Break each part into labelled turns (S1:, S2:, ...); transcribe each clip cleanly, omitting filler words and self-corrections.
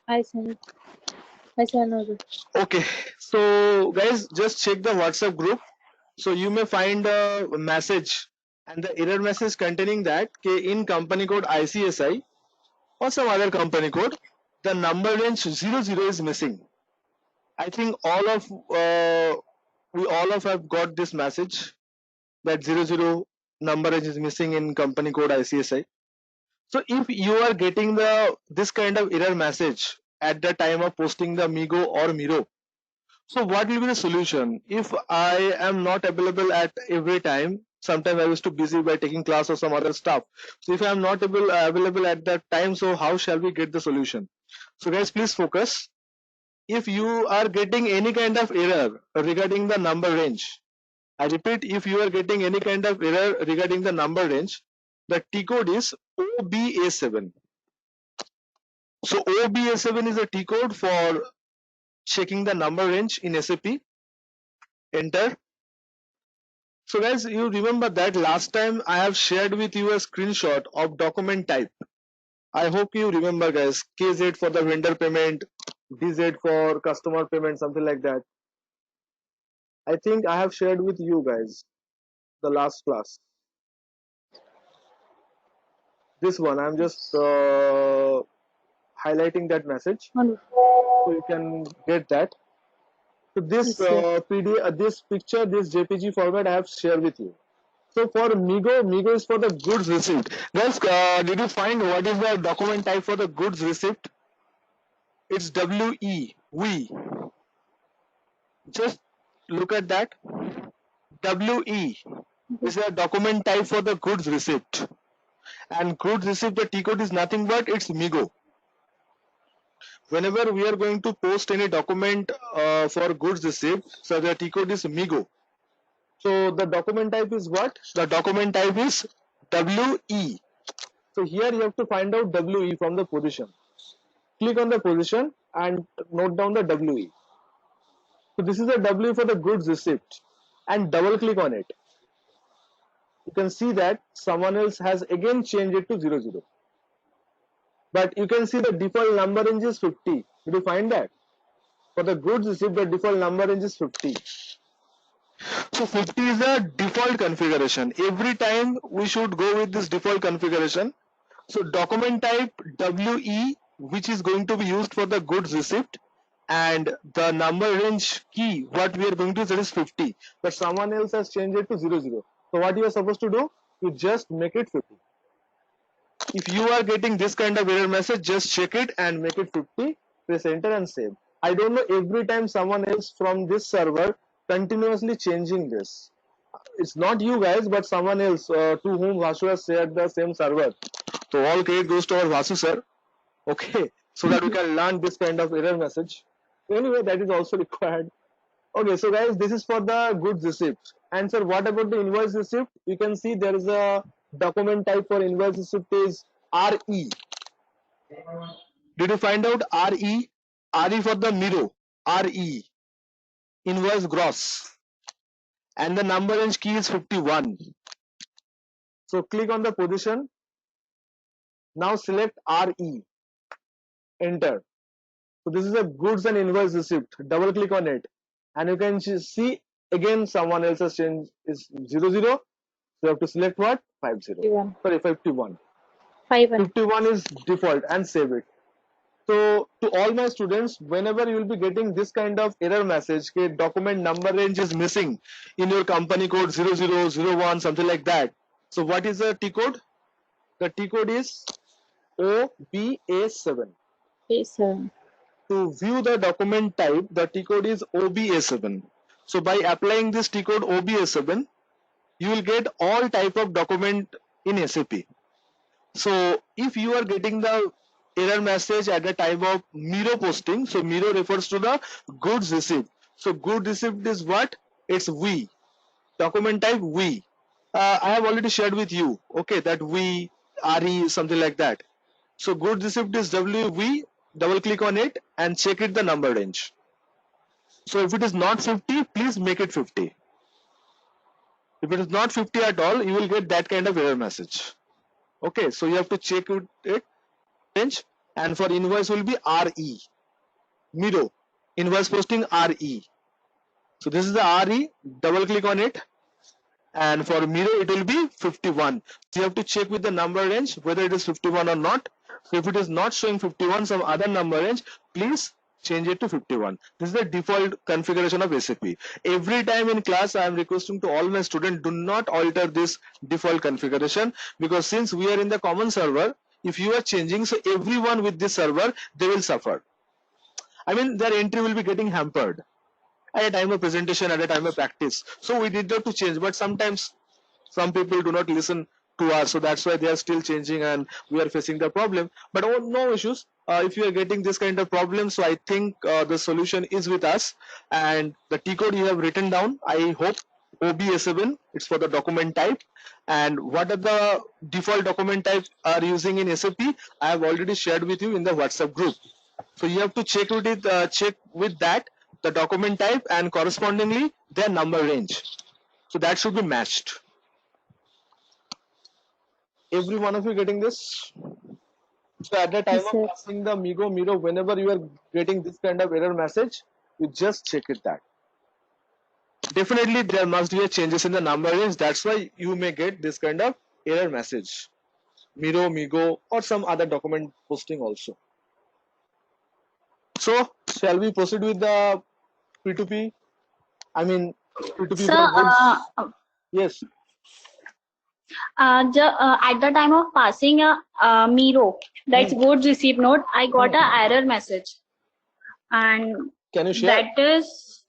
S1: I sent. I sent over.
S2: Okay, so guys, just check the WhatsApp group. So you may find a message and the error message containing that in company code ICSI or some other company code, the number range 00 is missing. I think we all of have got this message that 00 number range is missing in company code ICSI. So if you are getting this kind of error message at the time of posting the Migo or Miro, so what will be the solution? If I am not available at every time, sometimes I was too busy by taking class or some other stuff. So if I am not available at that time, so how shall we get the solution? So guys, please focus. If you are getting any kind of error regarding the number range, I repeat, if you are getting any kind of error regarding the number range, the T code is OBA7. So OBA7 is a T code for checking the number range in SAP. Enter. So guys, you remember that last time I have shared with you a screenshot of document type. I hope you remember guys, KZ for the vendor payment, DZ for customer payment, something like that. I think I have shared with you guys the last class. This one, I'm just highlighting that message
S1: Wonderful.
S2: so you can get that. So this
S1: Yes, sir.
S2: PDF, this picture, this JPG format I have shared with you. So for Migo, Migo is for the goods receipt. Guys, did you find what is the document type for the goods receipt? It's WE. We. Just look at that. WE is a document type for the goods receipt. And goods receipt, the T code is nothing but it's Migo. Whenever we are going to post any document for goods receipt, so the T code is Migo. So the document type is what? The document type is WE. So here you have to find out WE from the position. Click on the position and note down the WE. So this is the W for the goods receipt and double click on it. You can see that someone else has again changed it to 00. But you can see the default number range is 50. Did you find that? For the goods receipt, the default number range is 50. So 50 is the default configuration. Every time we should go with this default configuration. So document type WE, which is going to be used for the goods receipt, and the number range key, what we are going to use, that is 50. But someone else has changed it to 00. So what you are supposed to do? You just make it 50. If you are getting this kind of error message, just check it and make it 50. Press enter and save. I don't know, every time someone else from this server continuously changing this. It's not you guys, but someone else to whom Vasu has shared the same server. So all credit goes to our Vasu sir. Okay, so that we can learn this kind of error message. Anyway, that is also required. Okay, so guys, this is for the goods receipt. And sir, what about the invoice receipt? You can see there is a document type for invoice receipt is RE. Did you find out RE? RE for the Miro. RE. Invoice gross. And the number range key is 51. So click on the position. Now select RE. Enter. So this is a goods and invoice receipt. Double click on it. And you can see again someone else's change is 00. So you have to select what? 50.
S1: 51.
S2: Sorry, 51.
S1: 51.
S2: 51 is default and save it. So to all my students, whenever you will be getting this kind of error message, okay, document number range is missing in your company code 0001, something like that. So what is the T code? The T code is OBA7.
S1: A7.
S2: To view the document type, the T code is OBA7. So by applying this T code OBA7, you will get all type of document in SAP. So if you are getting the error message at the time of Miro posting, so Miro refers to the goods receipt. So good receipt is what? It's we. Document type we. I have already shared with you, okay, that we, RE, something like that. So good receipt is WV. Double click on it and check it the number range. So if it is not 50, please make it 50. If it is not 50 at all, you will get that kind of error message. Okay, so you have to check it range and for invoice will be RE. Miro. Invoice posting RE. So this is the RE. Double click on it. And for Miro, it will be 51. So you have to check with the number range whether it is 51 or not. So if it is not showing 51, some other number range, please change it to 51. This is the default configuration of SAP. Every time in class, I am requesting to all my students, do not alter this default configuration, because since we are in the common server, if you are changing, so everyone with this server, they will suffer. I mean, their entry will be getting hampered at a time of presentation, at a time of practice. So we need to change, but sometimes some people do not listen to us, so that's why they are still changing and we are facing the problem. But oh, no issues. If you are getting this kind of problem, so I think the solution is with us, and the T code you have written down, I hope OB7, it's for the document type. And what are the default document type are using in SAP, I have already shared with you in the WhatsApp group. So you have to check with it, check with that the document type and correspondingly their number range. So that should be matched. Every one of you getting this? So at the time
S1: Yes,
S2: of
S1: sir.
S2: passing the Miro, whenever you are getting this kind of error message, you just check it that. Definitely there must be a changes in the number range. That's why you may get this kind of error message. Miro, Migo, or some other document posting also. So shall we proceed with the P2P? I mean P2P
S3: So,
S2: for goods. Yes.
S3: at the time of passing Miro, that's
S2: Hmm.
S3: goods receipt note, I got a error message, and
S2: Can you share?
S3: that is,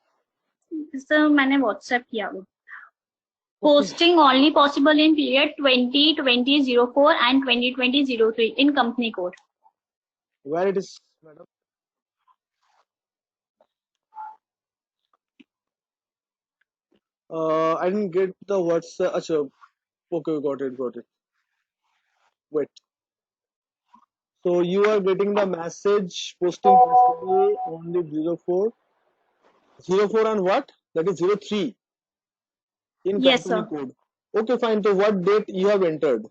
S3: so मैंने WhatsApp किया वो.
S2: Okay.
S3: Posting only possible in period 2020-04 and 2020-03 in company code.
S2: Where it is, madam? I didn't get the WhatsApp. Achha, okay, got it. Wait. So you are getting the message posting possible only 04. 04 and what? That is 03 in
S3: Yes,
S2: company
S3: sir.
S2: code. Okay, fine. So what date you have entered?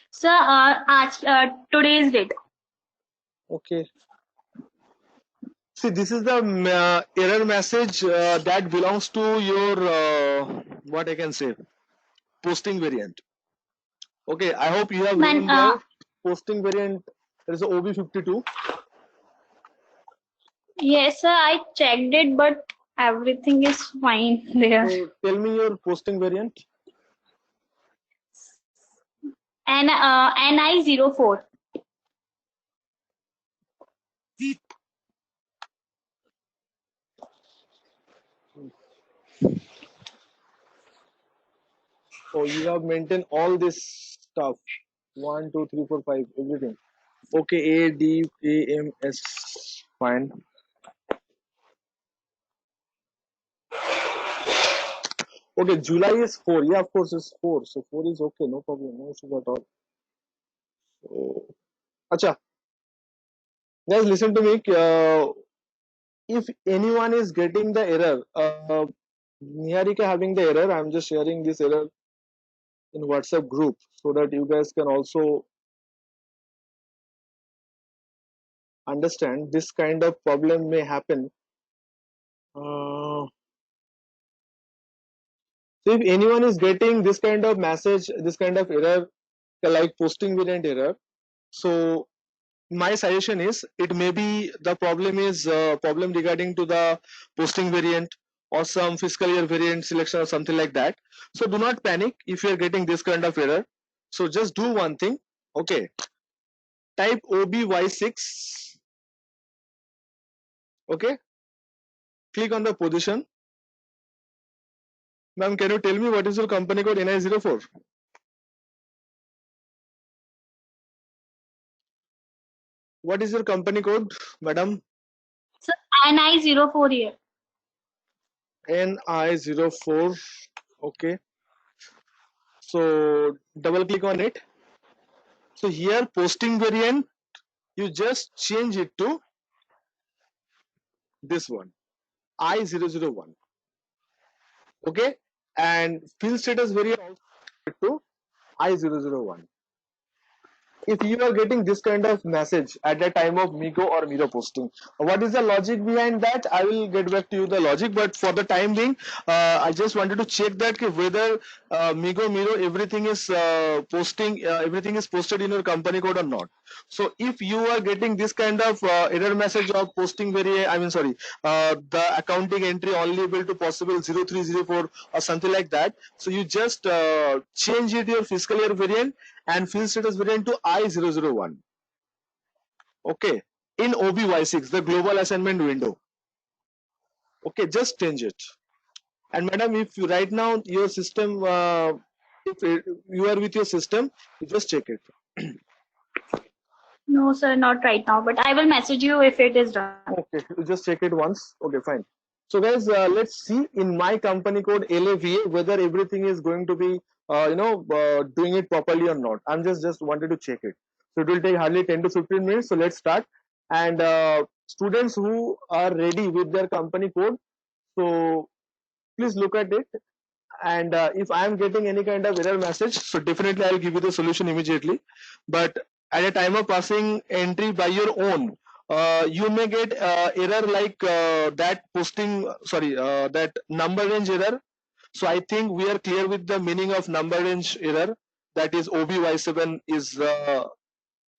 S3: So, today's date.
S2: Okay. See, this is the error message that belongs to your what I can say, posting variant. Okay, I hope you have
S3: Man,
S2: known the posting variant. There is a OB52.
S3: yes, sir, I checked it, but everything is fine there.
S2: So tell me your posting variant.
S3: And NI04.
S2: So you have maintained all this stuff. 1, 2, 3, 4, 5, everything. Okay, A, D, A, M, S. Fine. Okay, July is 4. Yeah, of course, it's 4. So 4 is okay, no problem, no issues at all. So, acha, guys, listen to me. If anyone is getting the error, Niharika having the error, I'm just sharing this error in WhatsApp group so that you guys can also understand this kind of problem may happen. So if anyone is getting this kind of message, this kind of error, like posting variant error, so my suggestion is it may be the problem is problem regarding to the posting variant or some fiscal year variant selection or something like that. So do not panic if you are getting this kind of error. So just do one thing. Okay, type OBY6. Okay, click on the position. Ma'am, can you tell me what is your company code NI04? What is your company code, madam?
S3: So, NI04 here.
S2: NI04. Okay, so double click on it. So here posting variant, you just change it to this one, I001. Okay, and field status variant also to I001. if you are getting this kind of message at the time of Migo or Miro posting, what is the logic behind that? I will get back to you the logic, but for the time being, I just wanted to check that whether Migo, Miro, everything is posted in your company code or not. So if you are getting this kind of error message of posting the accounting entry only able to possible 0304 or something like that, so you just change it your fiscal year variant and field status variant to I001. Okay, in OBY6, the global assignment window. Okay, just change it. And madam, if you right now your system, you are with your system, you just check it.
S3: No, sir, not right now, but I will message you if it is done.
S2: Okay, you just check it once. Okay, fine. So guys, let's see in my company code LAVA whether everything is going to be doing it properly or not. I'm just wanted to check it. So it will take hardly 10 to 15 minutes. So let's start. And students who are ready with their company code, so please look at it. And if I am getting any kind of error message, so definitely I'll give you the solution immediately. But at a time of passing entry by your own, you may get error like that number range error. So I think we are clear with the meaning of number range error, that is OBY7 is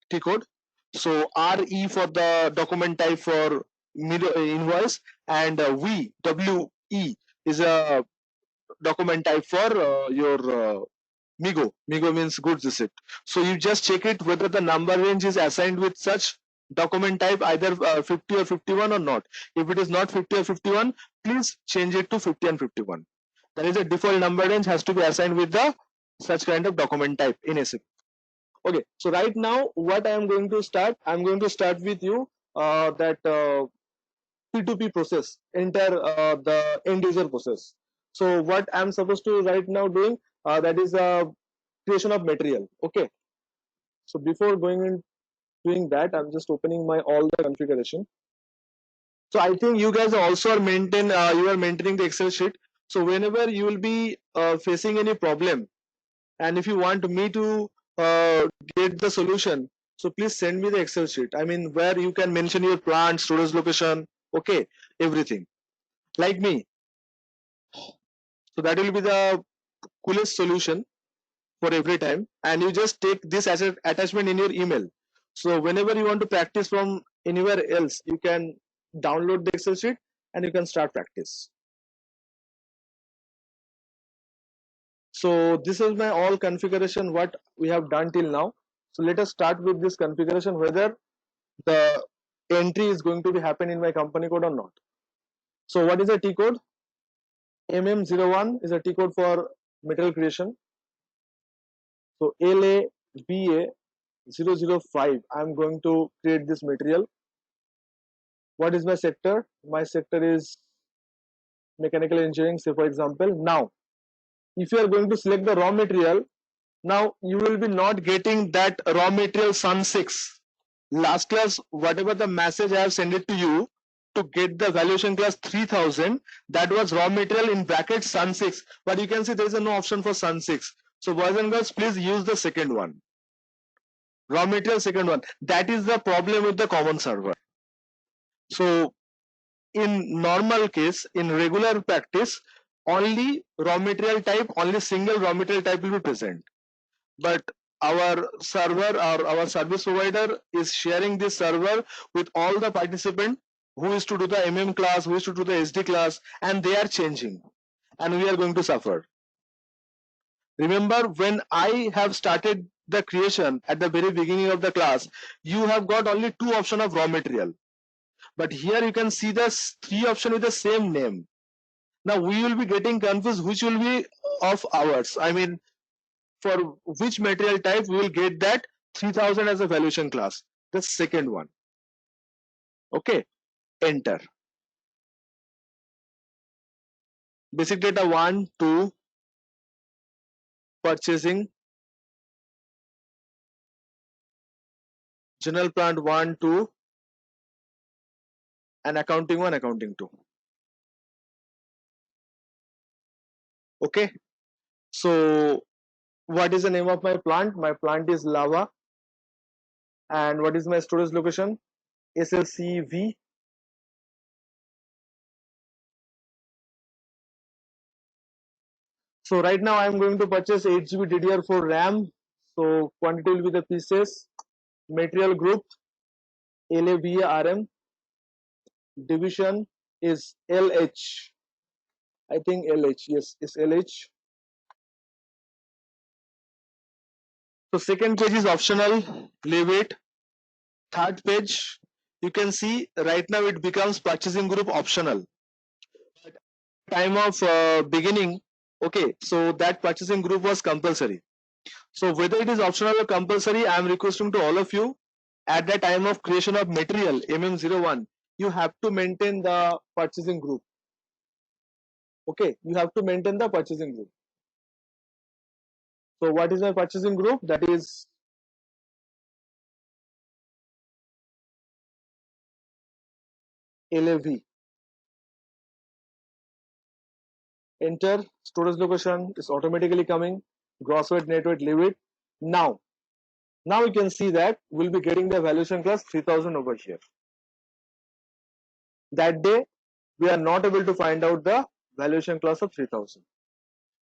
S2: T code. So RE for the document type for invoice, and WE is a document type for your Migo. Migo means goods receipt. So you just check it whether the number range is assigned with such document type, either 50 or 51 or not. If it is not 50 or 51, please change it to 50 and 51. That is a default number range has to be assigned with the such kind of document type in SAP. Okay, so right now what I am going to start, I'm going to start with you that P2P process, enter the end user process. So what I'm supposed to right now doing, that is creation of material. Okay, so before going in doing that, I'm just opening my all the configuration. So I think you guys also are you are maintaining the Excel sheet. So whenever you will be facing any problem, and if you want me to uh, get the solution, so please send me the Excel sheet. I mean, where you can mention your plant, storage location, okay, everything. Like me. So that will be the coolest solution for every time. And you just take this as an attachment in your email. So whenever you want to practice from anywhere else, you can download the Excel sheet and you can start practice. So this is my all configuration what we have done till now. So let us start with this configuration whether the entry is going to be happen in my company code or not. So what is a T code? MM01 is a T code for material creation. So LABA005, I'm going to create this material. What is my sector? My sector is mechanical engineering, say for example. Now, if you are going to select the raw material, now you will be not getting that raw material Sun 6. Last class, whatever the message I have sent it to you to get the valuation class 3000, that was raw material in bracket Sun 6. But you can see there is no option for Sun 6. So boys and girls, please use the second one. Raw material second one. That is the problem with the common server. So in normal case, in regular practice, only raw material type, only single raw material type will be present. But our server or our service provider is sharing this server with all the participants who is to do the MM class, who is to do the SD class, and they are changing. And we are going to suffer. Remember, when I have started the creation at the very beginning of the class, you have got only two options of raw material. But here you can see the three options with the same name. Now we will be getting confused which will be of ours. I mean, for which material type we will get that 3000 as a valuation class. The second one. Okay, enter. Basic data 1, 2, purchasing, general plant 1, 2, and accounting 1, accounting 2. Okay, so what is the name of my plant? My plant is Lava. And what is my storage location? SLCV. So right now I am going to purchase 8 GB DDR4 RAM. So quantity will be the pieces. Material group LAVA RM. Division is LH. I think LH. Yes, it's LH. So second page is optional. Leave it. Third page, you can see right now it becomes purchasing group optional. Time of beginning, okay, so that purchasing group was compulsory. So whether it is optional or compulsory, I am requesting to all of you at the time of creation of material MM01, you have to maintain the purchasing group. Okay, you have to maintain the purchasing group. So what is my purchasing group? That is LAV. Enter storage location is automatically coming. Gross weight, net weight, leave it. Now you can see that we'll be getting the valuation class 3000 over here. That day we are not able to find out the valuation class of 3000.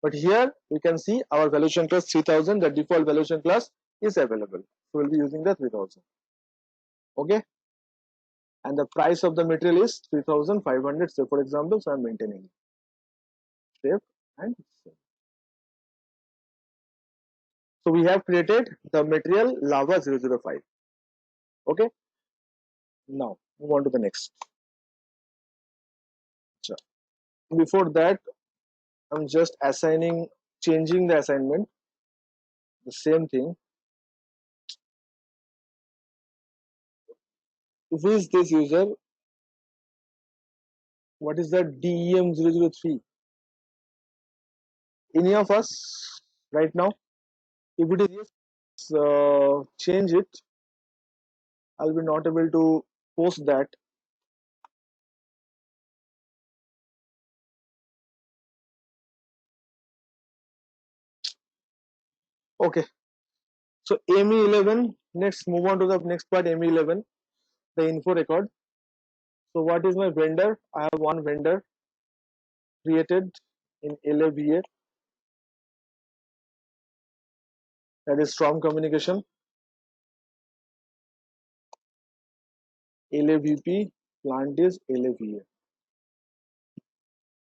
S2: But here we can see our valuation class 3000, the default valuation class is available. So we'll be using the 3000. Okay. And the price of the material is 3500. Say for example, so I'm maintaining it. Save and save. So we have created the material Lava 005. Okay. Now move on to the next. Before that, I'm just changing the assignment. The same thing. Who is this user? What is that DEM003? Any of us right now? If it is yes, change it. I'll be not able to post that. Okay. So ME11. Next, move on to the next part. ME11, the info record. So what is my vendor? I have one vendor created in LAVA. That is Storm Communication. LAVP plant is LAVA.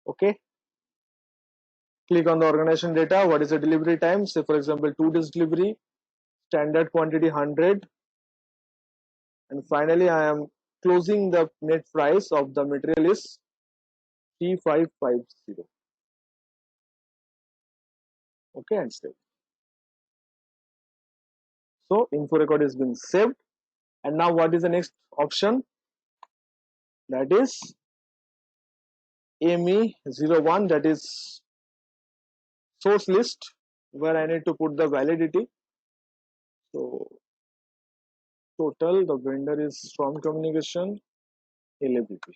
S2: Okay. Click on the organization data. What is the delivery time? Say for example 2 days delivery. Standard quantity 100. And finally I am closing the net price of the material is 3550. Okay, and save. So info record has been saved. And now what is the next option? That is ME01, that is source list, where I need to put the validity. So total, the vendor is Storm Communication, LAVP.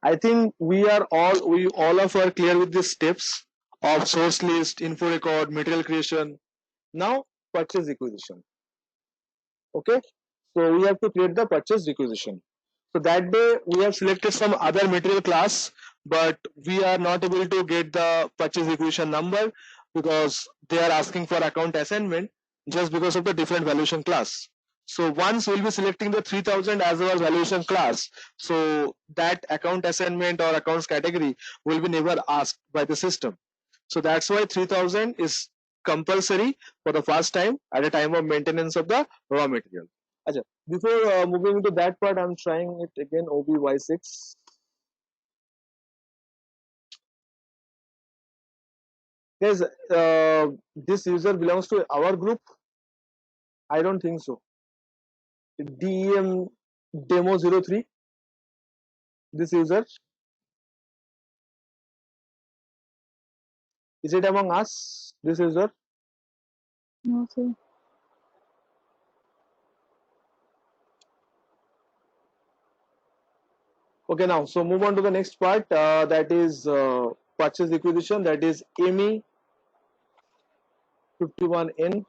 S2: I think we all of are clear with the steps of source list, info record, material creation. Now purchase requisition. Okay, so we have to create the purchase requisition. So that day we have selected some other material class, but we are not able to get the purchase requisition number because they are asking for account assignment just because of the different valuation class. So once we'll be selecting the 3000 as our valuation class, so that account assignment or accounts category will be never asked by the system. So that's why 3000 is compulsory for the first time at a time of maintenance of the raw material. Achha, before moving into that part, I'm trying it again, OBY6. Guys, this user belongs to our group? I don't think so. DEM demo 03. This user, is it among us? This user?
S1: No, sir.
S2: Okay, now so move on to the next part. That is purchase requisition. That is ME51N.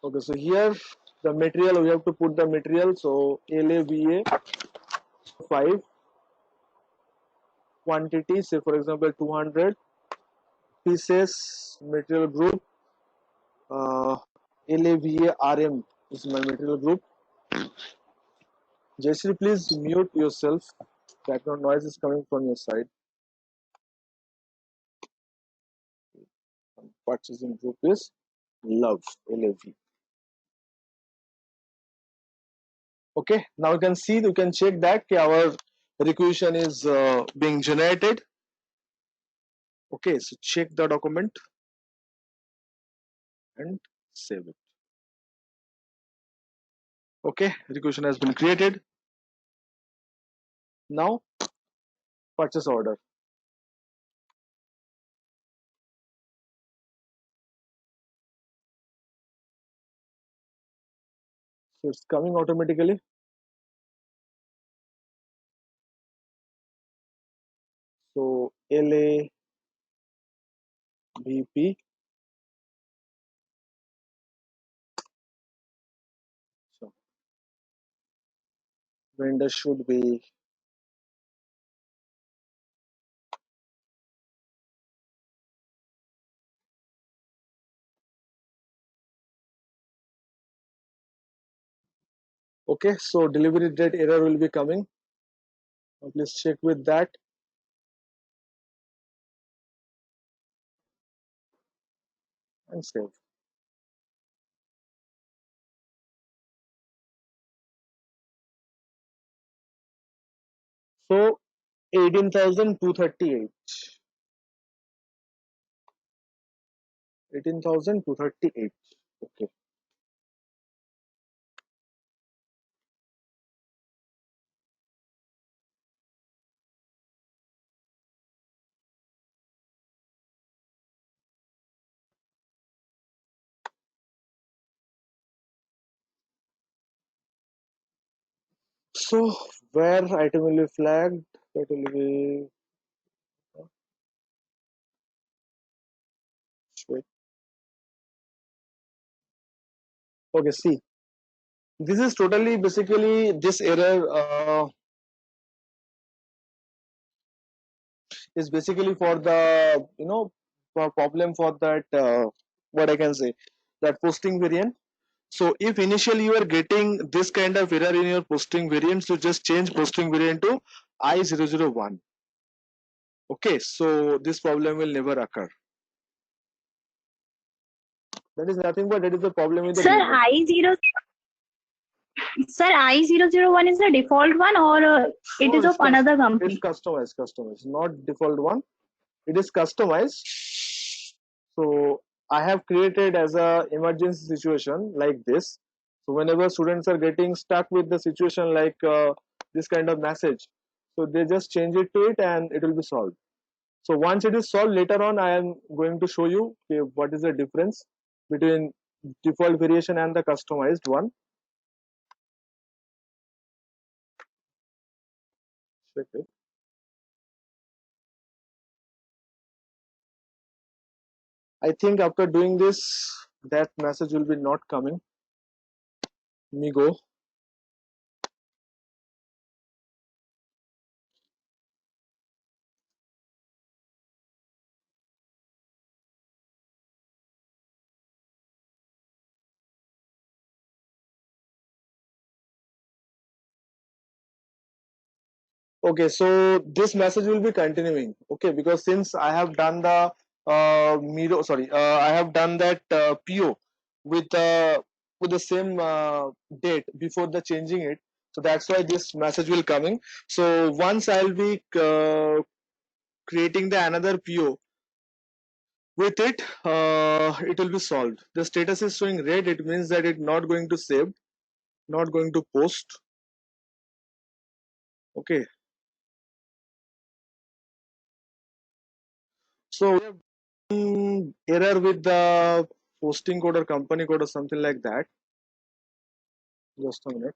S2: Okay, so here the material, we have to put the material. So LAVA 5 quantity, say for example 200 pieces material group. LAVA RM is my material group. Jayshree, please mute yourself. Background noise is coming from your side. Purchasing group is love, LAV. Okay, now you can see, you can check that our requisition is being generated. Okay, so check the document and save it. Okay, requisition has been created. Now purchase order. So it's coming automatically. So LAVP. So vendor should be okay. So delivery date error will be coming. Now please check with that and save. So 18,238. 18,238. Okay. So where item will be flagged? That will be wait. Okay. See, this is totally basically this error is basically for the for problem for that what I can say, that posting variant. So if initially you are getting this kind of error in your posting variant, so just change posting variant to I001. Okay, so this problem will never occur. That is nothing but that is the problem with the
S3: Sir,
S2: debug.
S3: I001 is the default one, or it
S2: No,
S3: is of another
S2: it's
S3: company?
S2: customized, not default one. It is customized. So I have created as a emergency situation like this. So whenever students are getting stuck with the situation like this kind of message, so they just change it to it and it will be solved. So once it is solved, later on I am going to show you what is the difference between default variation and the customized one. Check it. I think after doing this, that message will be not coming. Let me go. Okay, so this message will be continuing. Okay, because since I have done the I have done that PO with the same date before the changing it. So that's why this message will coming. So once I'll be creating the another PO with it, it will be solved. The status is showing red. It means that it's not going to save, not going to post. Okay, so we have error with the posting code or company code or something like that. Just a minute.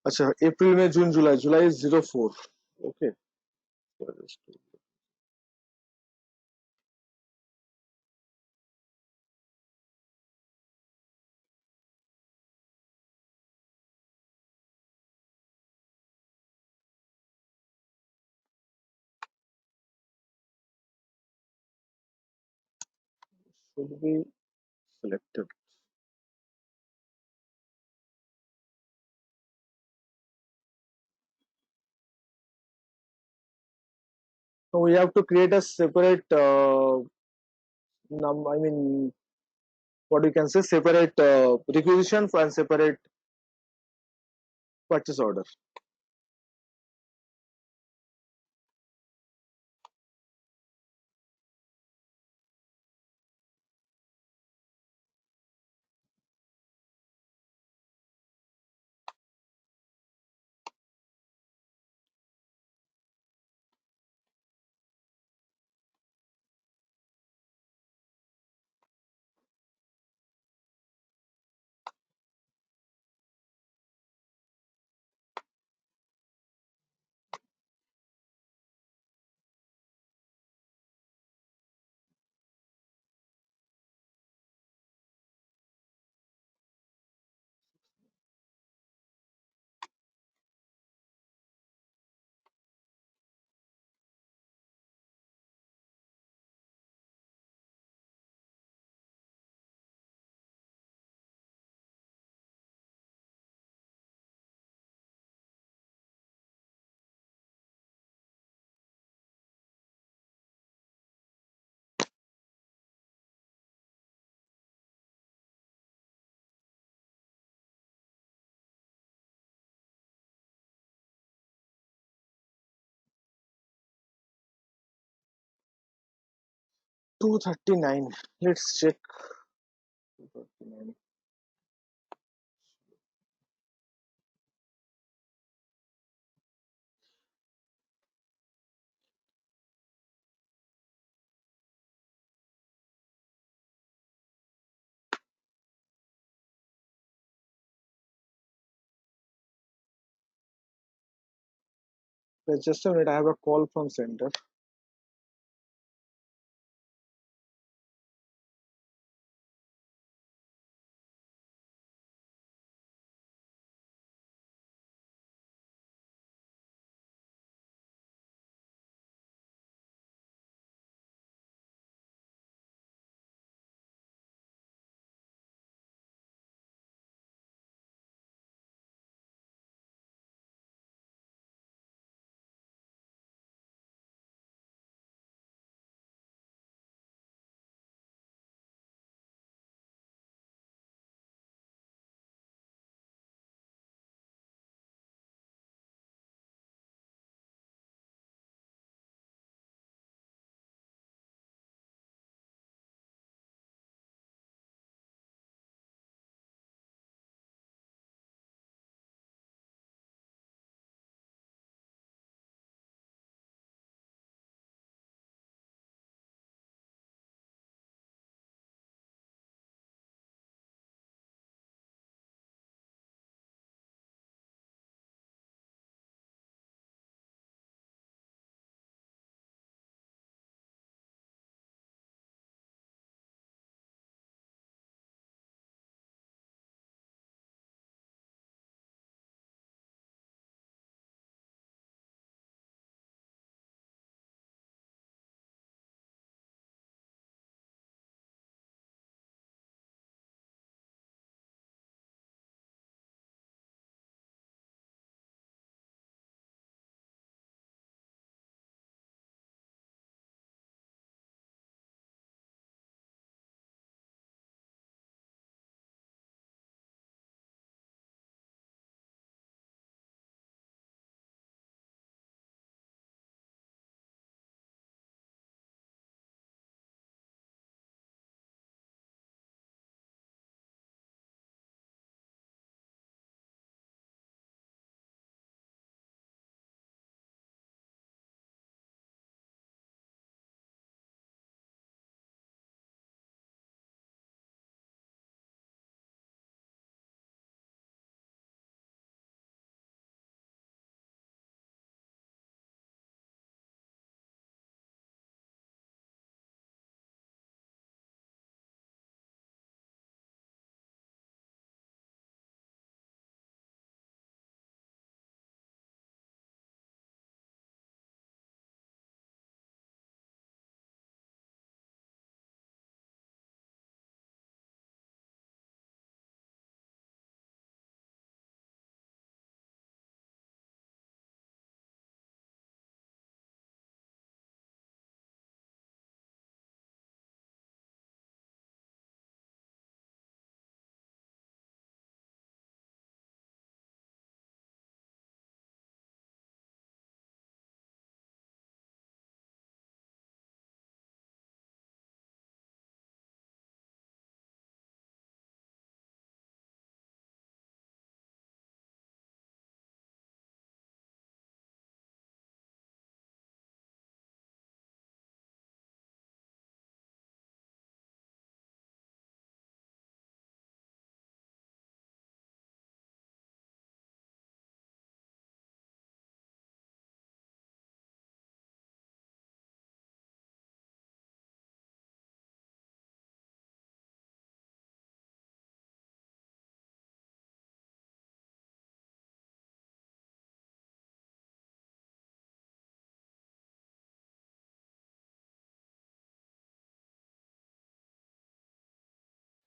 S2: अच्छा अप्रैल में जून जुलाई जुलाई is 04. Okay. Should be selected. So we have to create a separate I mean, what you can say, separate requisition and separate purchase order. $239. Let's check. 239. Just a minute. I have a call from center.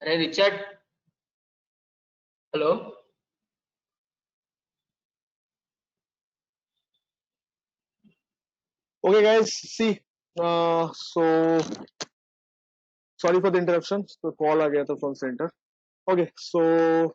S4: Hey Richard. Hello.
S2: Okay, guys, see. So sorry for the interruption. तो call आ गया था from center. Okay, so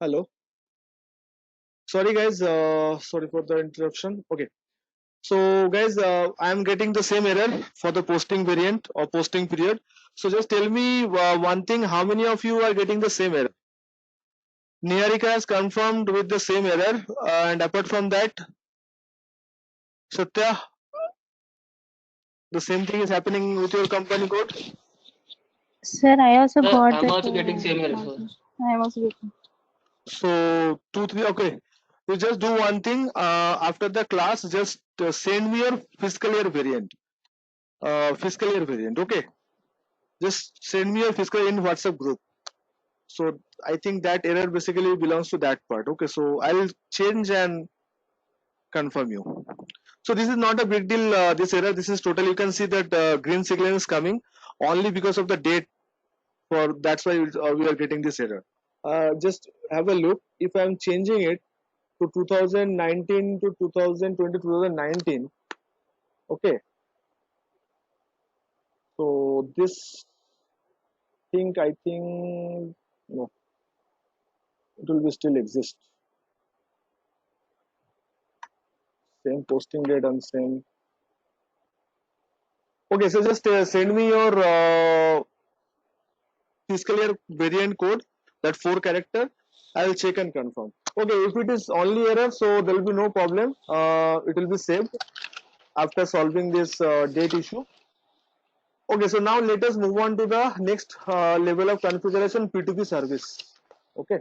S2: hello. Sorry, guys. Sorry for the interruption. Okay. So, guys, I am getting the same error for the posting variant or posting period. So, just tell me one thing. How many of you are getting the same error? Niharika has confirmed with the same error, and apart from that, Satya, the same thing is happening with your company code.
S1: Sir, I also
S4: Sir,
S1: got
S4: I'm
S1: that.
S4: also getting same error, sir.
S1: I am also getting.
S2: So, 2, 3. Okay. You just do one thing. After the class, just send me your fiscal year variant. Fiscal year variant. Okay. Just send me your fiscal in WhatsApp group. So I think that error basically belongs to that part. Okay, so I'll change and confirm you. So this is not a big deal. This error, this is total. You can see that green signal is coming only because of the date. For that's why we are getting this error. Just have a look. If I'm changing it to 2019 to 2020, 2019. Okay, so this thing I think no, it will be still exist. Same posting date and same. Okay, so just send me your fiscal year variant code, that 4 character. I will check and confirm. Okay, if it is only error, so there will be no problem. It will be saved after solving this date issue. Okay, so now let us move on to the next level of configuration, P2P service. Okay,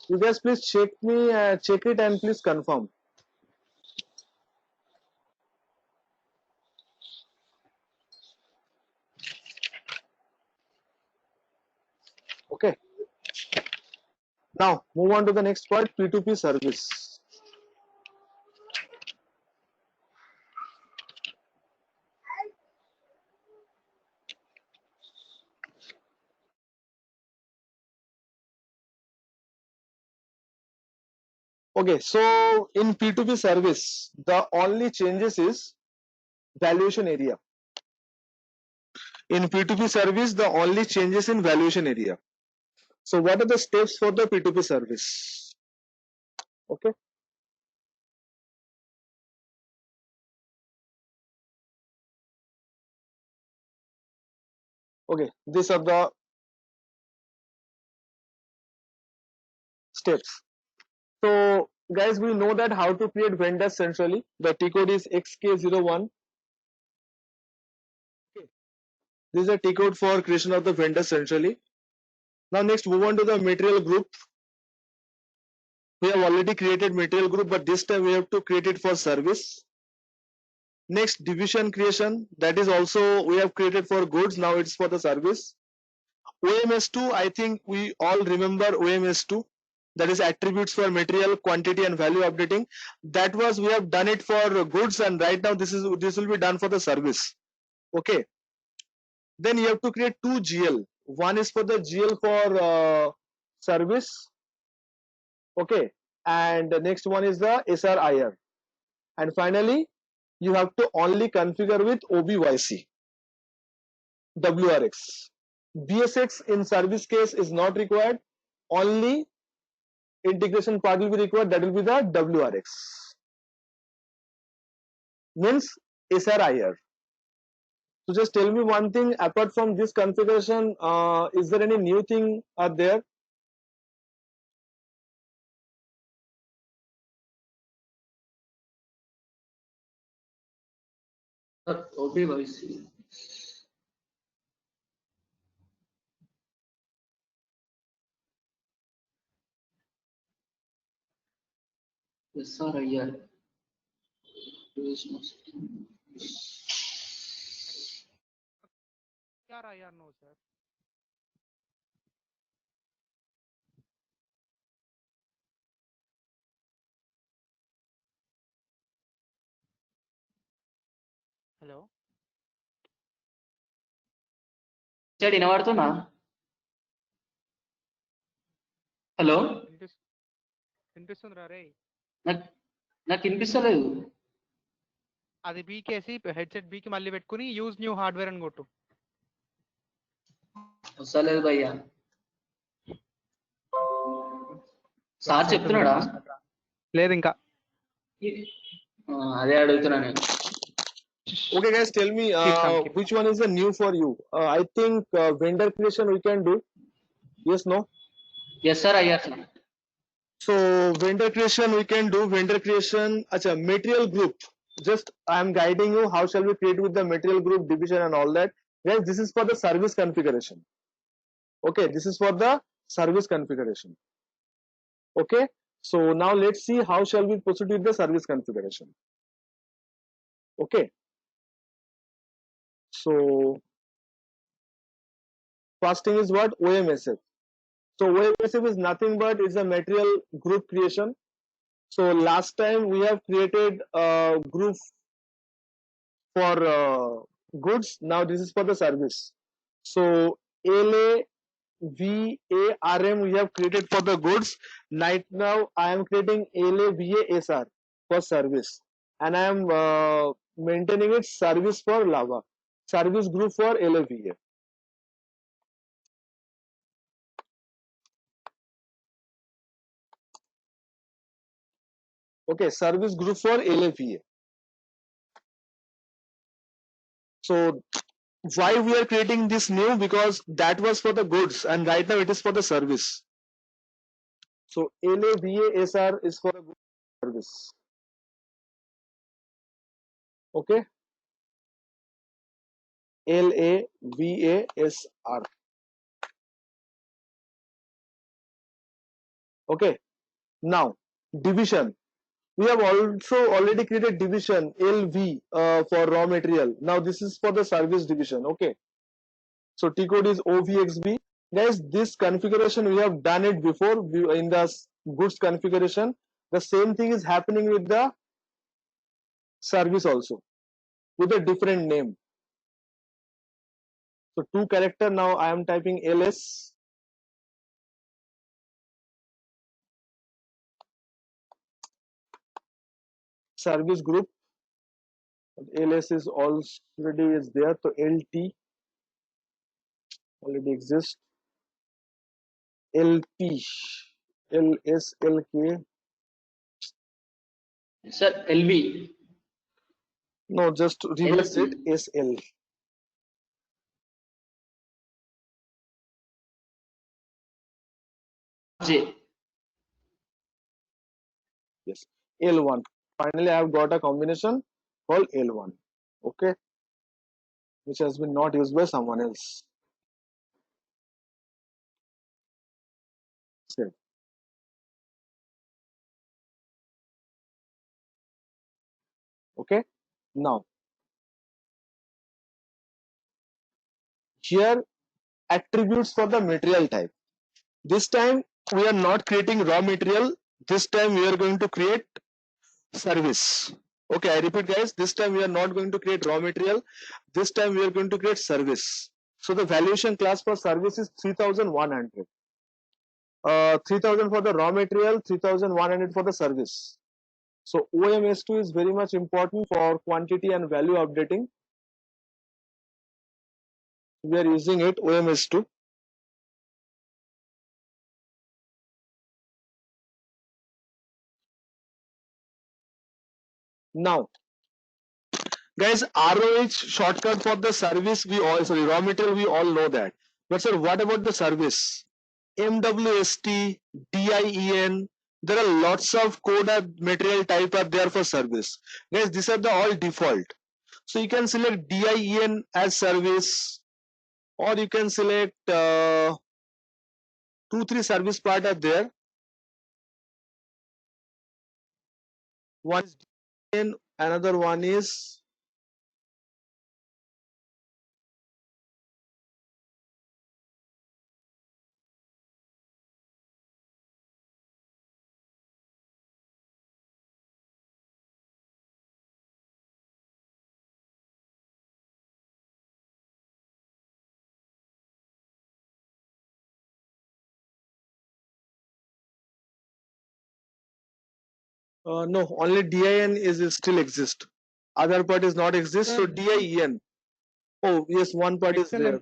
S2: you guys please check it and please confirm. Okay, now move on to the next part, P2P service. Okay, so in P2P service, the only changes is valuation area. In P2P service, the only changes in valuation area. So what are the steps for the P2P service? Okay. Okay, these are the steps. So guys, we know that how to create vendors centrally. The T code is XK01. Okay. This is a T code for creation of the vendor centrally. Now next move on to the material group. We have already created material group, but this time we have to create it for service. Next division creation, that is also we have created for goods, now it's for the service. OMS2, I think we all remember OMS2, that is attributes for material, quantity and value updating. That was, we have done it for goods, and right now this will be done for the service. Okay, then you have to create 2 GL. One is for the GL for service. Okay, and the next one is the SRIR. And finally you have to only configure with OBYC, WRX. BSX in service case is not required. Only integration part will be required, that will be the WRX, means SRIR. So just tell me one thing, apart from this configuration, is there any new thing are there?
S4: Okay, guys. Yes, sir. Yeah.
S5: IR no, sir. Hello.
S4: Chat వినబడుతుందా? Hello,
S5: వినిపిస్తుందిరా రే.
S4: నాకు వినిపిస్తలేదు.
S5: అది బీకేసి headset బీకి మళ్ళీ పెట్టుకుని use new hardware అని కొట్టు.
S4: వస్తలేదు భయ్యా. సార్ చెప్తున్నాడా?
S5: లేదు ఇంకా.
S4: అదే అడుగుతున్నా నేను.
S2: Okay guys, tell me which one is the new for you? I think vendor creation we can do. Yes, no?
S4: Yes sir, yes sir.
S2: So vendor creation we can do. Vendor creation, acha, material group. Just I am guiding you how shall we create with the material group division and all that. Guys, this is for the service configuration. Okay, this is for the service configuration. Okay, so now let's see how shall we proceed with the service configuration. Okay, so first thing is what? OMSF. So OMSF is nothing but it's a material group creation. So last time we have created a group for goods. Now this is for the service. So LA, VARM we have created for the goods. Right now I am creating LA, VASR for service, and I am maintaining it service for Lava. Service group for LA, VA. Okay, service group for LFEA. So why we are creating this new? Because that was for the goods and right now it is for the service. So LAVASR is for the service. Okay, LAVASR. Okay, now division. We have also already created division LV for raw material. Now this is for the service division. Okay, so T code is OVXB. Guys, this configuration we have done it before in the goods configuration. The same thing is happening with the service also with a different name. So 2 character, now I am typing LS. Service group. LS is already is there. So LT already exists. LP, LS, LK.
S4: Sir, LV.
S2: No, just reverse
S4: LC.
S2: it. SL.
S4: J.
S2: Yes, L1. Finally, I have got a combination called L1. Okay, which has been not used by someone else. Save. Okay, now here attributes for the material type. This time we are not creating raw material. This time we are going to create service. Okay, I repeat guys, this time we are not going to create raw material. This time we are going to create service. So the valuation class for service is 3100. 3000 for the raw material, 3100 for the service. So OMS2 is very much important for quantity and value updating. We are using it, OMS2. Now, guys, ROH shortcut for the service, we all, sorry, raw material, we all know that. But sir, what about the service? MWST, DIEN, there are lots of code and material type are there for service. Guys, these are the all default. So you can select DIEN as service, or you can select 2-3 service part are there. One is DIEN, another one is no, only DIN is still exist. Other part is not exist. So
S5: Sir,
S2: DIEN. Oh yes, one part is there.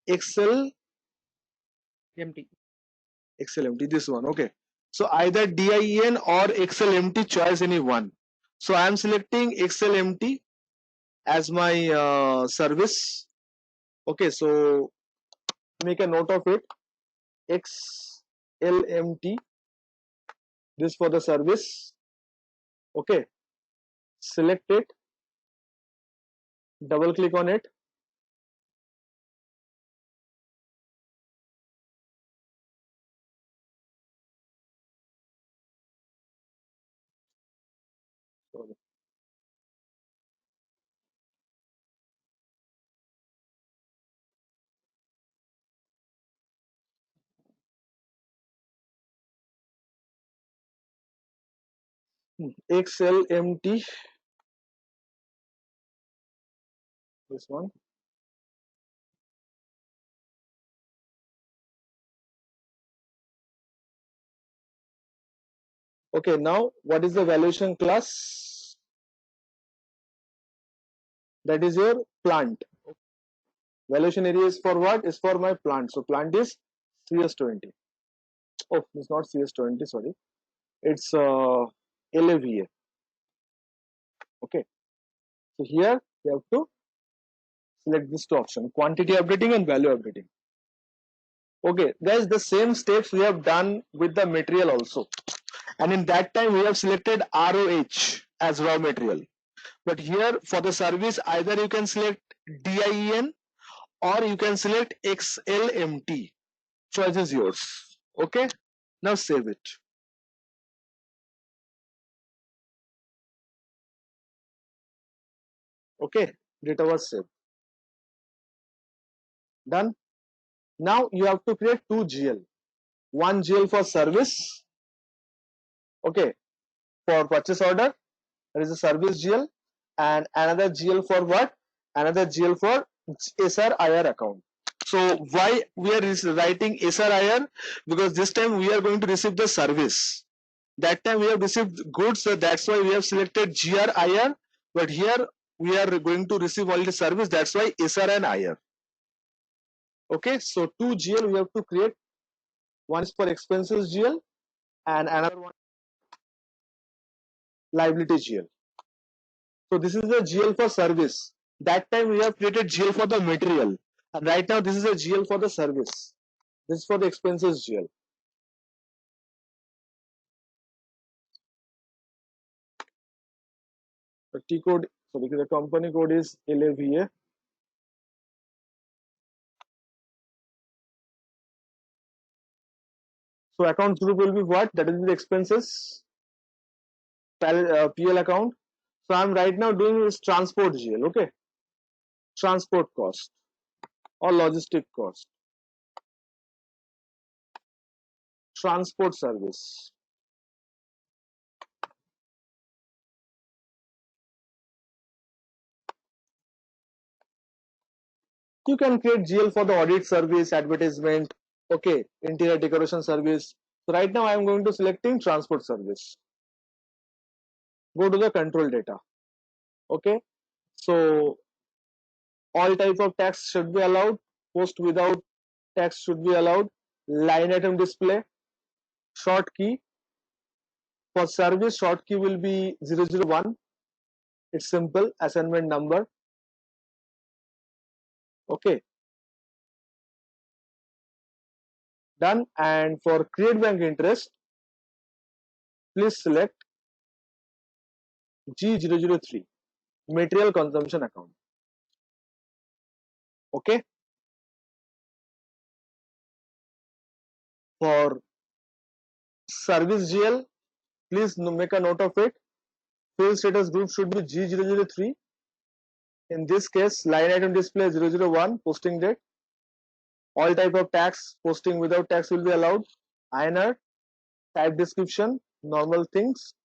S2: Excel
S5: empty.
S2: XLMT, this one. Okay. So either DIN or XLMT, choice any one. So I am selecting XLMT as my service. Okay. So make a note of it. XLMT. This for the service. Okay. Select it. Double click on it. Sorry. XLMT. This one. Okay, now what is the valuation class? That is your plant. Valuation area is for what? Is for my plant. So plant is CS20. Oh, it's not CS20, sorry. It's LAVA. Okay. So here you have to select this two option, quantity updating and value updating. Okay, guys, the same steps we have done with the material also. And in that time we have selected ROH as raw material. But here for the service, either you can select DIEN or you can select XLMT. Choice is yours. Okay. Now save it. Okay. Data was saved. Done. Now you have to create two GL. One GL for service. Okay. For purchase order, there is a service GL, and another GL for what? Another GL for SRIR account. So why we are writing SRIR? Because this time we are going to receive the service. That time we have received goods, so that's why we have selected GRIR. But here we are going to receive only service. That's why SR and IR. Okay, so two GL we have to create. One is for expenses GL, and another one liability GL. So this is the GL for service. That time we have created GL for the material, and right now this is a GL for the service. This is for the expenses GL. The T code, sorry, the company code is LAVA. So accounts group will be what? That is the expenses PL account. So I'm right now doing this transport GL. Okay, transport cost or logistic cost, transport service. You can create GL for the audit service, advertisement, okay, interior decoration service. So right now I am going to selecting transport service. Go to the control data. Okay, so all type of tax should be allowed. Post without tax should be allowed. Line item display. Short key. For service, short key will be 001. It's simple, assignment number. Okay, done. And for create bank interest, please select G003, material consumption account. Okay, for service GL, please make a note of it. Field status group should be G003. In this case, line item display 001, posting date. All type of tax, posting without tax will be allowed. INR, type description, normal things,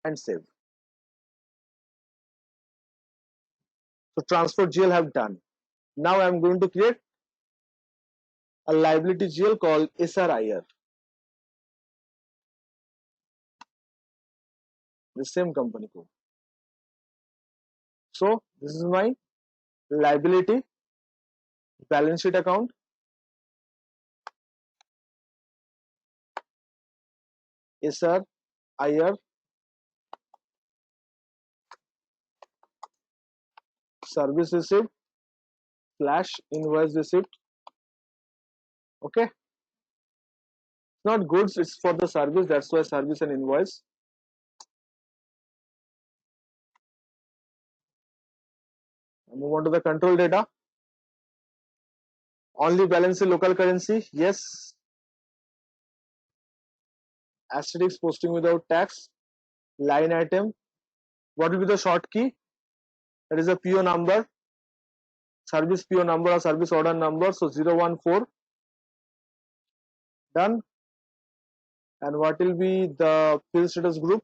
S2: and save. So transport GL have done. Now I am going to create a liability GL called SRIR. The same company code. So this is my liability balance sheet account. SRIR service receipt / invoice receipt. Okay, not goods, it's for the service, that's why service and invoice. Move on to the control data. Only balance in local currency, yes. Asterisk, posting without tax. Line item, what will be the short key? That is a PO number, service PO number or service order number, so 014. Done. And what will be the field status group?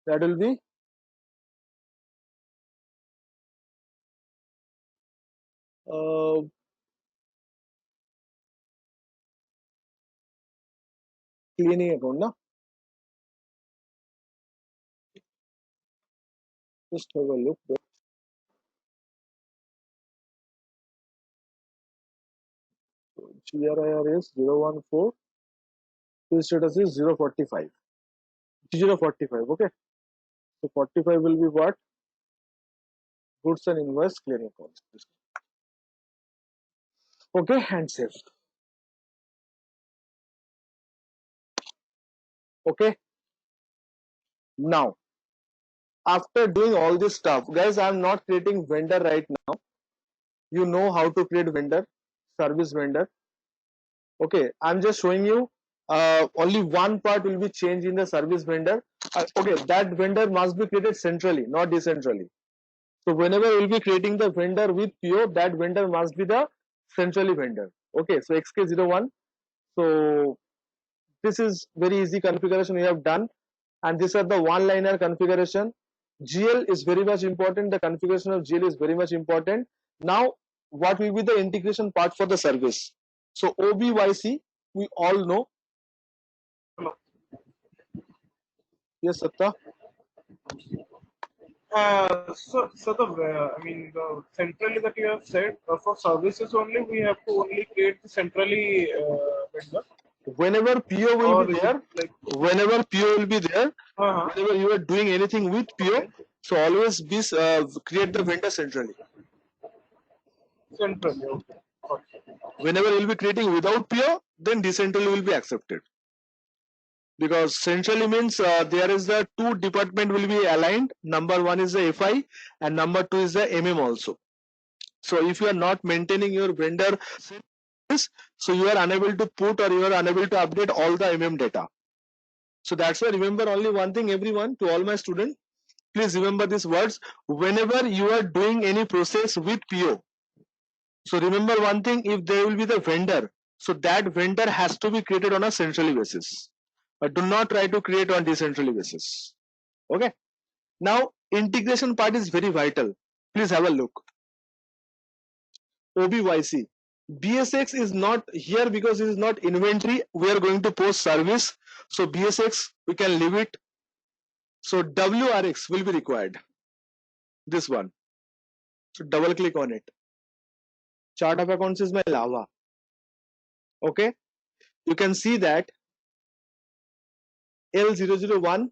S2: That will be cleaning account, no? Just have a look. GRIR is 014, field status is 045. 045, okay. So 45 will be what? Goods and invoice clearing accounts. Okay, and save. Okay. Now, after doing all this stuff, guys, I am not creating vendor right now. You know how to create vendor, service vendor. Okay, I'm just showing you only one part will be changed in the service vendor. Okay, that vendor must be created centrally, not decentrally. So whenever we'll be creating the vendor with PO, that vendor must be the centrally vendor. Okay, so XK01. So this is very easy configuration we have done, and these are the one-liner configuration. GL is very much important. The configuration of GL is very much important. Now, what will be the integration part for the service? So OBYC, we all know.
S6: Hello.
S2: Yes, Satta.
S6: So the centrally that you have said for services only, we have to only create the centrally vendor.
S2: Whenever PO will be there, whenever PO will be there, whenever you are doing anything with PO,
S6: Okay.
S2: so always be create the vendor centrally.
S6: Centrally, okay.
S2: Whenever you will be creating without PO, then decentrally will be accepted. Because centrally means there is the two department will be aligned. Number one is the FI and number two is the MM also. So if you are not maintaining your vendor, so you are unable to put or you are unable to update all the MM data. So that's why remember only one thing, everyone, to all my students, please remember these words. Whenever you are doing any process with PO, so remember one thing, if there will be the vendor, so that vendor has to be created on a centrally basis. But do not try to create on decentrally basis. Okay. Now integration part is very vital. Please have a look. OBYC. BSX is not here because it is not inventory. We are going to post service. So BSX we can leave it. So WRX will be required. This one. So double click on it. Chart of accounts is my lava. Okay. You can see that L001.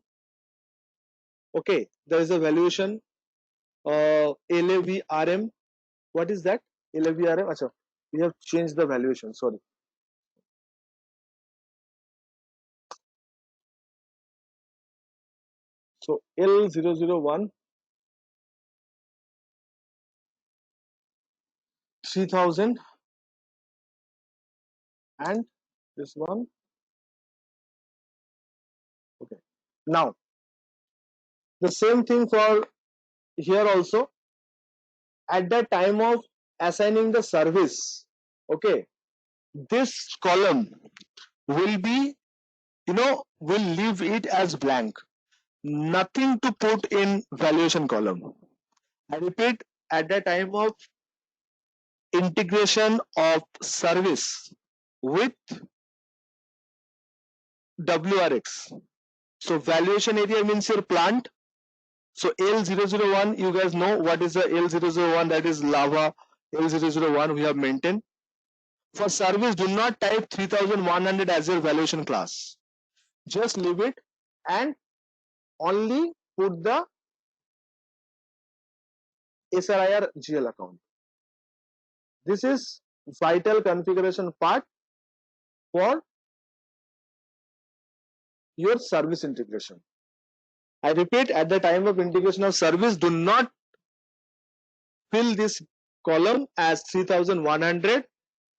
S2: Okay, there is a valuation LAVRM. What is that? LAVRM. Acha, we have changed the valuation. Sorry. So L001 3000 and this one. Okay. Now the same thing for here also. At the time of assigning the service, okay, this column will be, will leave it as blank. Nothing to put in valuation column. I repeat, at the time of integration of service with WRX. So valuation area means your plant. So L001, you guys know what is the L001, that is lava. L001 we have maintained. For service, do not type 3100 as your valuation class. Just leave it and only put the SRIR GL account. This is vital configuration part for your service integration. I repeat, at the time of integration of service, do not fill this column as 3100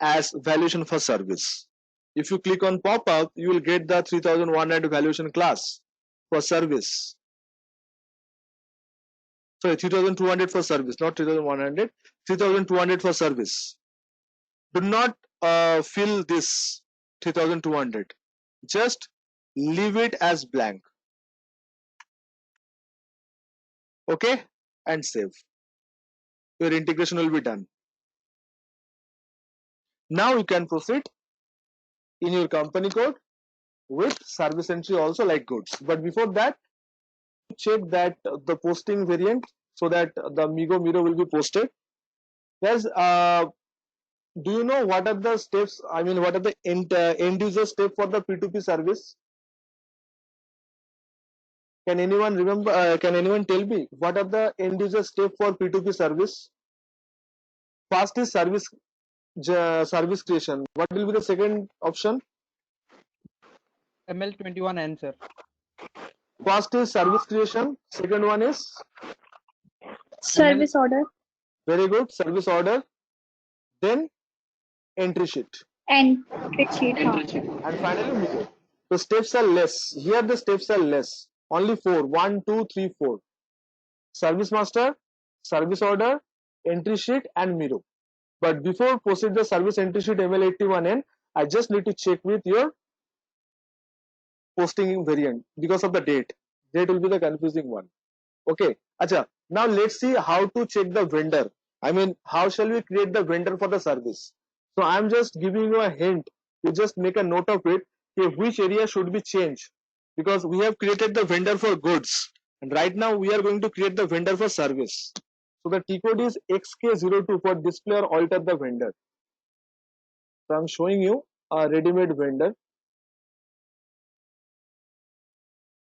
S2: as valuation for service. If you click on pop-up, you will get the 3100 valuation class for service. Sorry, 3200 for service, not 3100, 3200 for service. Do not fill this 3200. Just leave it as blank. Okay, and save. Your integration will be done. Now you can proceed in your company code with service entry also like goods. But before that, check that the posting variant so that the Migo Miro will be posted. Guys, do you know what are the steps? I mean, what are the end user step for the P2P service? Can anyone remember? Can anyone tell me what are the end user step for P2P service? First is service creation. What will be the second option?
S5: ML21N, sir.
S2: First is service creation. Second one is
S3: Service order
S2: very good service order. Then entry sheet.
S3: and sheet.
S2: And finally Migo. The steps are less. Here the steps are less. Only 4. 1, 2, 3, 4. Service master, service order, entry sheet, and Miro. But before proceed the service entry sheet ML81N, I just need to check with your posting variant because of the date. Date will be the confusing one. Okay. Acha. Now let's see how to check the vendor. I mean, how shall we create the vendor for the service? So I'm just giving you a hint. You just make a note of it. Which area should be changed? Because we have created the vendor for goods. And right now we are going to create the vendor for service. So the T code is XK02 for display or alter the vendor. So I'm showing you a ready-made vendor.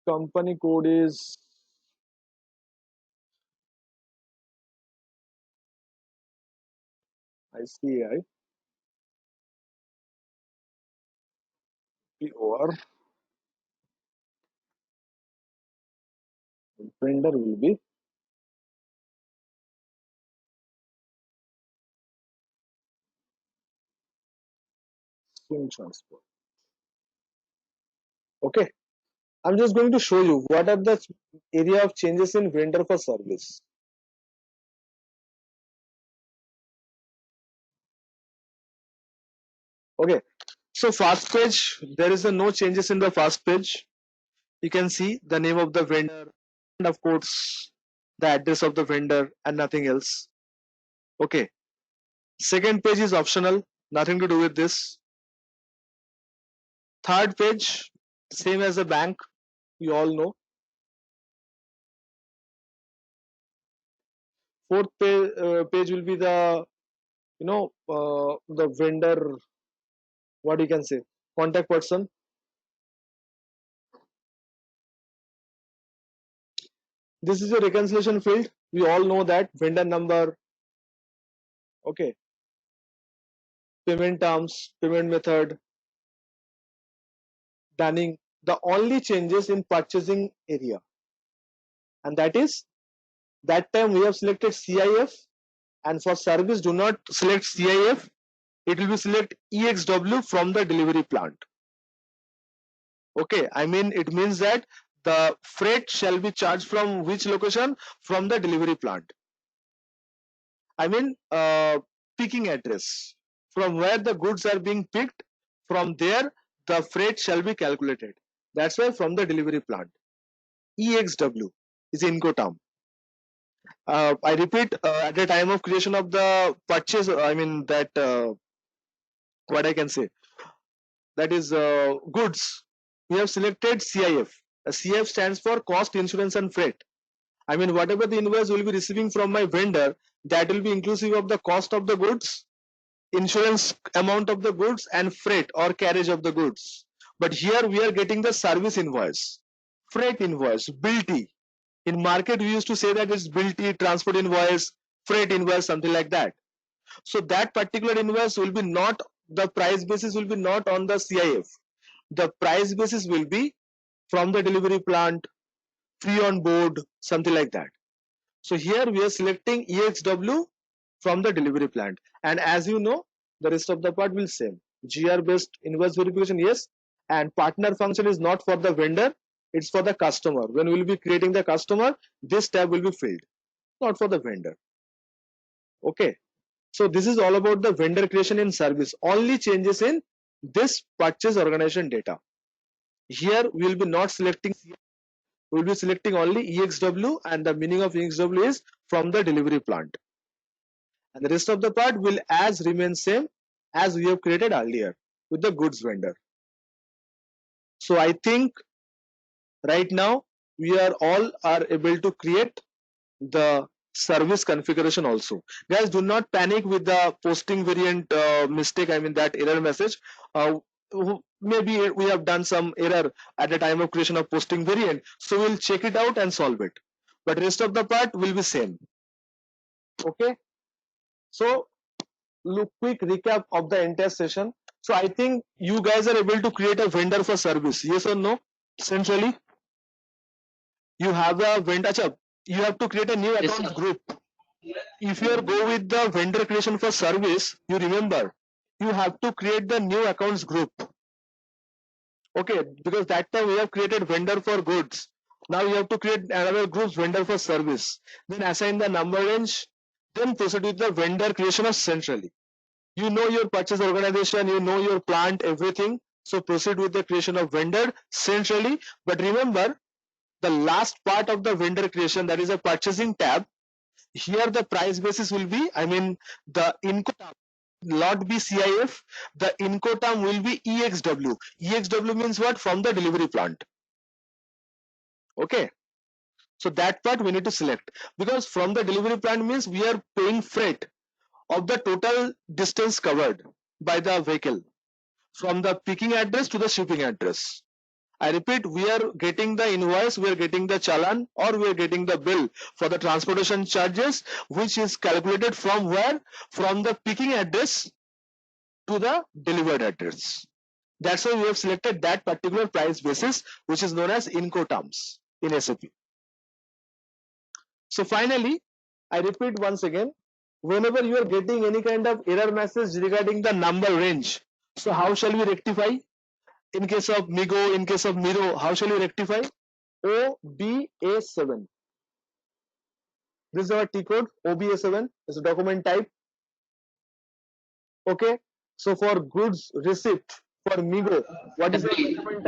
S2: Company code is ICAI POR. Vendor will be swing transport. Okay. I'm just going to show you what are the area of changes in vendor for service. Okay, so fast page, there is no changes in the fast page. You can see the name of the vendor and of course the address of the vendor and nothing else. Okay, second page is optional, nothing to do with this. Third page, same as a bank, you all know. Fourth page will be the the vendor, what you can say, contact person. This is your reconciliation field. We all know that vendor number, okay, payment terms, payment method, dunning. The only changes in purchasing area, and that is that time we have selected CIF, and for service do not select CIF. It will be select EXW from the delivery plant. Okay, I mean it means that the freight shall be charged from which location? From the delivery plant. I mean picking address, from where the goods are being picked, from there the freight shall be calculated. That's why from the delivery plant. EXW is Incoterm. I repeat, at the time of creation of the purchase, I mean that what I can say, that is goods, we have selected CIF. CIF stands for cost, insurance and freight. I mean whatever the invoice will be receiving from my vendor, that will be inclusive of the cost of the goods, insurance amount of the goods and freight or carriage of the goods. But here we are getting the service invoice, freight invoice, bill T. In market we used to say that it's bill T, transport invoice, freight invoice, something like that. So that particular invoice will be not, the price basis will be not on the CIF. The price basis will be from the delivery plant, free on board, something like that. So here we are selecting EXW from the delivery plant, and as you know, the rest of the part will same. GR based invoice verification, yes, and partner function is not for the vendor, it's for the customer. When we will be creating the customer, this tab will be filled, not for the vendor. Okay, so this is all about the vendor creation in service. Only changes in this purchase organization data. Here we will be not selecting, we will be selecting only EXW, and the meaning of EXW is from the delivery plant. And the rest of the part will as remain same as we have created earlier with the goods vendor. So I think right now we are all are able to create the service configuration also. Guys, do not panic with the posting variant mistake, I mean that error message. Maybe we have done some error at the time of creation of posting variant, so we'll check it out and solve it, but rest of the part will be same. Okay, so look, quick recap of the entire session. So I think you guys are able to create a vendor for service, yes or no? Centrally you have a vendor, you have to create a new
S4: Yes,
S2: accounts
S4: sir.
S2: group. If you go with the vendor creation for service, you remember you have to create the new accounts group. Okay, because that time we have created vendor for goods. Now you have to create another group vendor for service. Then assign the number range. Then proceed with the vendor creation of centrally. You know your purchase organization, you know your plant, everything. So proceed with the creation of vendor centrally. But remember, the last part of the vendor creation, that is a purchasing tab. Here the price basis will be, I mean the Incoterm, not be CIF, the Incoterm will be EXW. EXW means what? From the delivery plant. Okay, so that part we need to select, because from the delivery plant means we are paying freight of the total distance covered by the vehicle from the picking address to the shipping address. I repeat, we are getting the invoice, we are getting the challan, or we are getting the bill for the transportation charges, which is calculated from where? From the picking address to the delivered address. That's why we have selected that particular price basis, which is known as Incoterms in SAP. So finally, I repeat once again, whenever you are getting any kind of error message regarding the number range, so how shall we rectify? In case of Migo, in case of Miro, how shall we rectify? OBA7. This is our T code. OBA7 is a document type. Okay. So for goods receipt for Migo, what is the document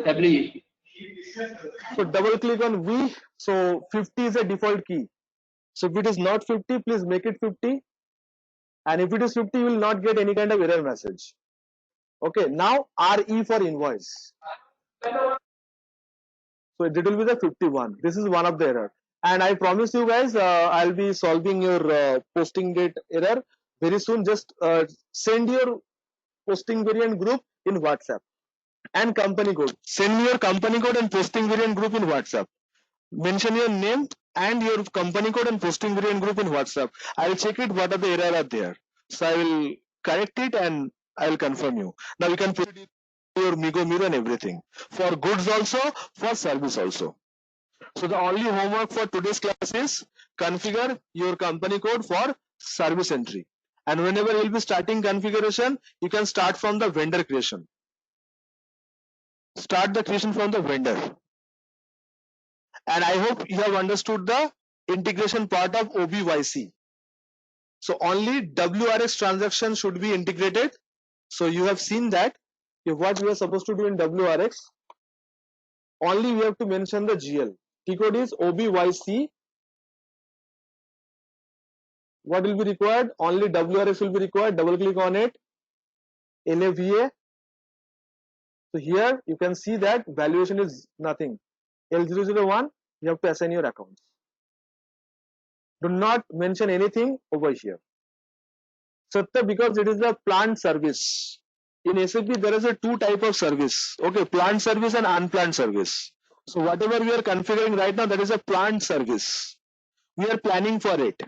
S2: type?
S4: WE.
S2: So double click on V. So 50 is a default key. So if it is not 50, please make it 50. And if it is 50, you will not get any kind of error message. Okay. Now RE for invoice. So it will be the 51. This is one of the error. And I promise you guys, I'll be solving your posting date error very soon. Just send your posting variant group in WhatsApp and company code. Send me your company code and posting variant group in WhatsApp. mention your name and your company code and posting variant group in WhatsApp. I will check it what are the error are there. So I will correct it and I will confirm you. Now you can put your Migo mirror and everything. For goods also, for service also. So the only homework for today's class is configure your company code for service entry. And whenever you will be starting configuration, you can start from the vendor creation. Start the creation from the vendor. And I hope you have understood the integration part of OBYC. So only WRX transaction should be integrated. So you have seen that what we are supposed to do in WRX. Only we have to mention the GL. T code is OBYC. What will be required? Only WRX will be required. Double click on it. LAVA. So here you can see that valuation is nothing. L001, you have to assign your accounts. Do not mention anything over here. Satya, because it is a planned service. In SAP, there is a two type of service. Okay, planned service and unplanned service. So whatever we are configuring right now, that is a planned service. We are planning for it.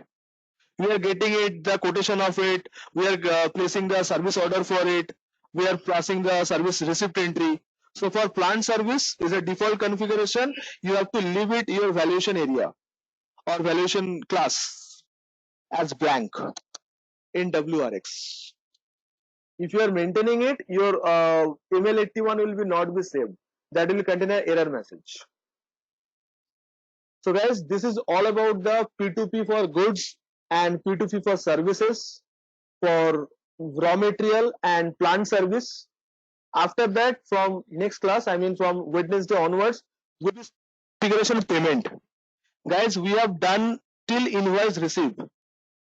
S2: We are getting it, the quotation of it. We are placing the service order for it. We are passing the service receipt entry. So for planned service is a default configuration. You have to leave it your valuation area or valuation class as blank in WRX. If you are maintaining it, your email 81 will be not be saved. That will contain an error message. So guys, this is all about the P2P for goods and P2P for services, for raw material and plant service. After that, from next class, I mean from Wednesday onwards, with this configuration payment. Guys, we have done till invoice received.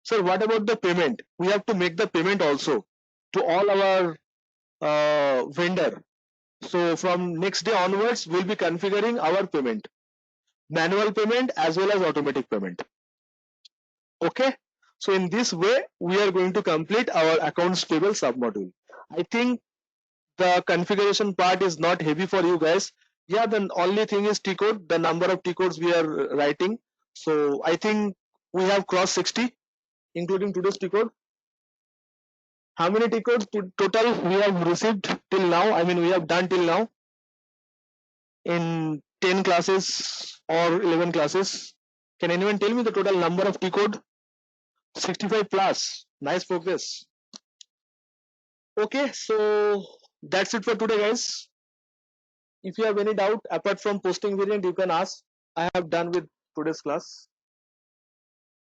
S2: So what about the payment? We have to make the payment also to all our vendor. So from next day onwards, we'll be configuring our payment, manual payment as well as automatic payment. Okay. So in this way, we are going to complete our accounts payable submodule. I think the configuration part is not heavy for you guys. Yeah, the only thing is T code, the number of T codes we are writing. So I think we have crossed 60, including today's T code. How many T codes total we have received till now? I mean, we have done till now in 10 classes or 11 classes. Can anyone tell me the total number of T code? 65 plus. Nice progress. Okay, so that's it for today, guys. If you have any doubt apart from posting variant, you can ask. I have done with today's class.